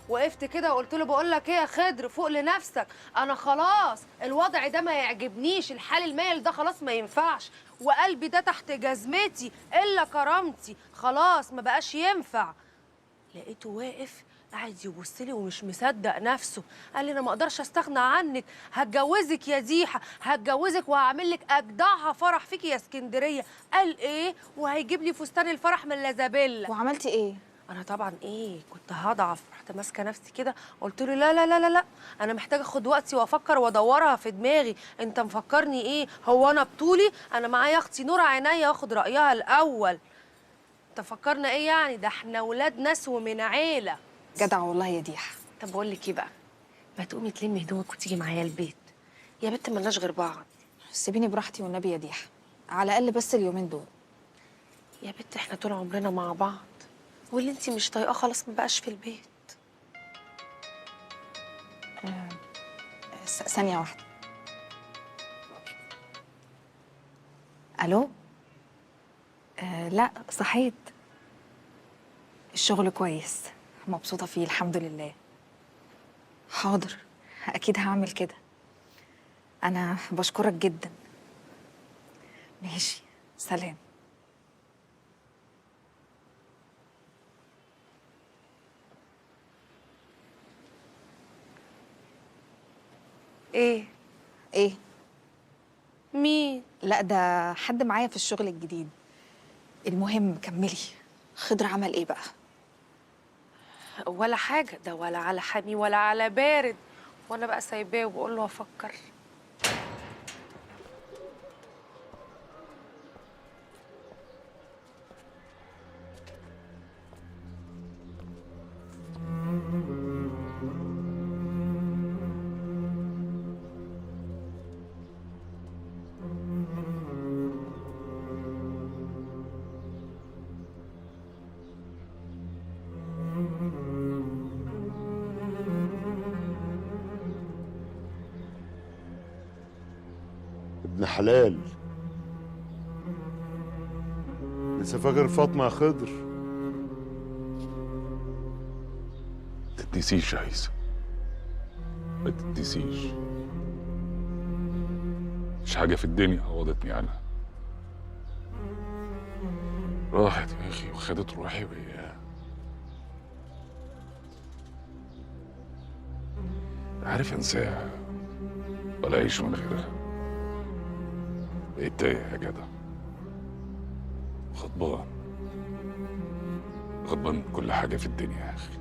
وقفت كده وقلت له بقول لك ايه يا خضر، فوق لنفسك، انا خلاص الوضع ده ما يعجبنيش، الحال المايل ده خلاص ما ينفعش، وقلبي ده تحت جزمتي الا كرامتي، خلاص ما بقاش ينفع. لقيته واقف قاعد يبص لي ومش مصدق نفسه، قال لي انا ما اقدرش استغنى عنك، هتجوزك يا ديحه، هتجوزك وهعمل لك اجدعها فرح فيكي يا اسكندريه. قال ايه؟ وهيجيب لي فستان الفرح من لازابيلا. وعملتي ايه؟ انا طبعا ايه، كنت هضعف، رحت ماسكه نفسي كده قلت له لا لا لا لا لا، انا محتاجه اخد وقتي وافكر وادورها في دماغي. انت مفكرني ايه؟ هو انا بطولي؟ انا معايا اختي نور عينيا واخد رايها الاول. تفكرنا ايه يعني؟ ده احنا ولاد ناس ومن عيله. جدع والله يا ديحه. طب بقول لك ايه بقى، ما تقومي تلمي هدومك وتيجي معايا البيت يا بنت، ملناش غير بعض. سيبيني براحتي والنبي يا ديحه، على الاقل بس اليومين دول. يا بنت احنا طول عمرنا مع بعض، واللي انتي مش طايقاه خلاص ما بقاش في البيت. ثانيه واحده. الو. لا صحيت. الشغل كويس، مبسوطه فيه الحمد لله. حاضر، اكيد هعمل كده. انا بشكرك جدا. ماشي، سلام. ايه؟ ايه؟ مين؟ لا ده حد معايا في الشغل الجديد. المهم كملي، خضر عمل ايه بقى؟ ولا حاجه، ده ولا على حامي ولا على بارد، وانا بقى سايباه وبقول له افكر. ابن حلال، لسه فاكر فاطمه يا خضر؟ تتنسيش يا هيثم، ما تتنسيش. مش حاجة في الدنيا عوضتني عنها. راحت يا أخي وخدت روحي وياها. عارف أنساها ولا أعيش من غيرها. بقيت تايه يا جدع، غضبان من كل حاجة في الدنيا يا أخي.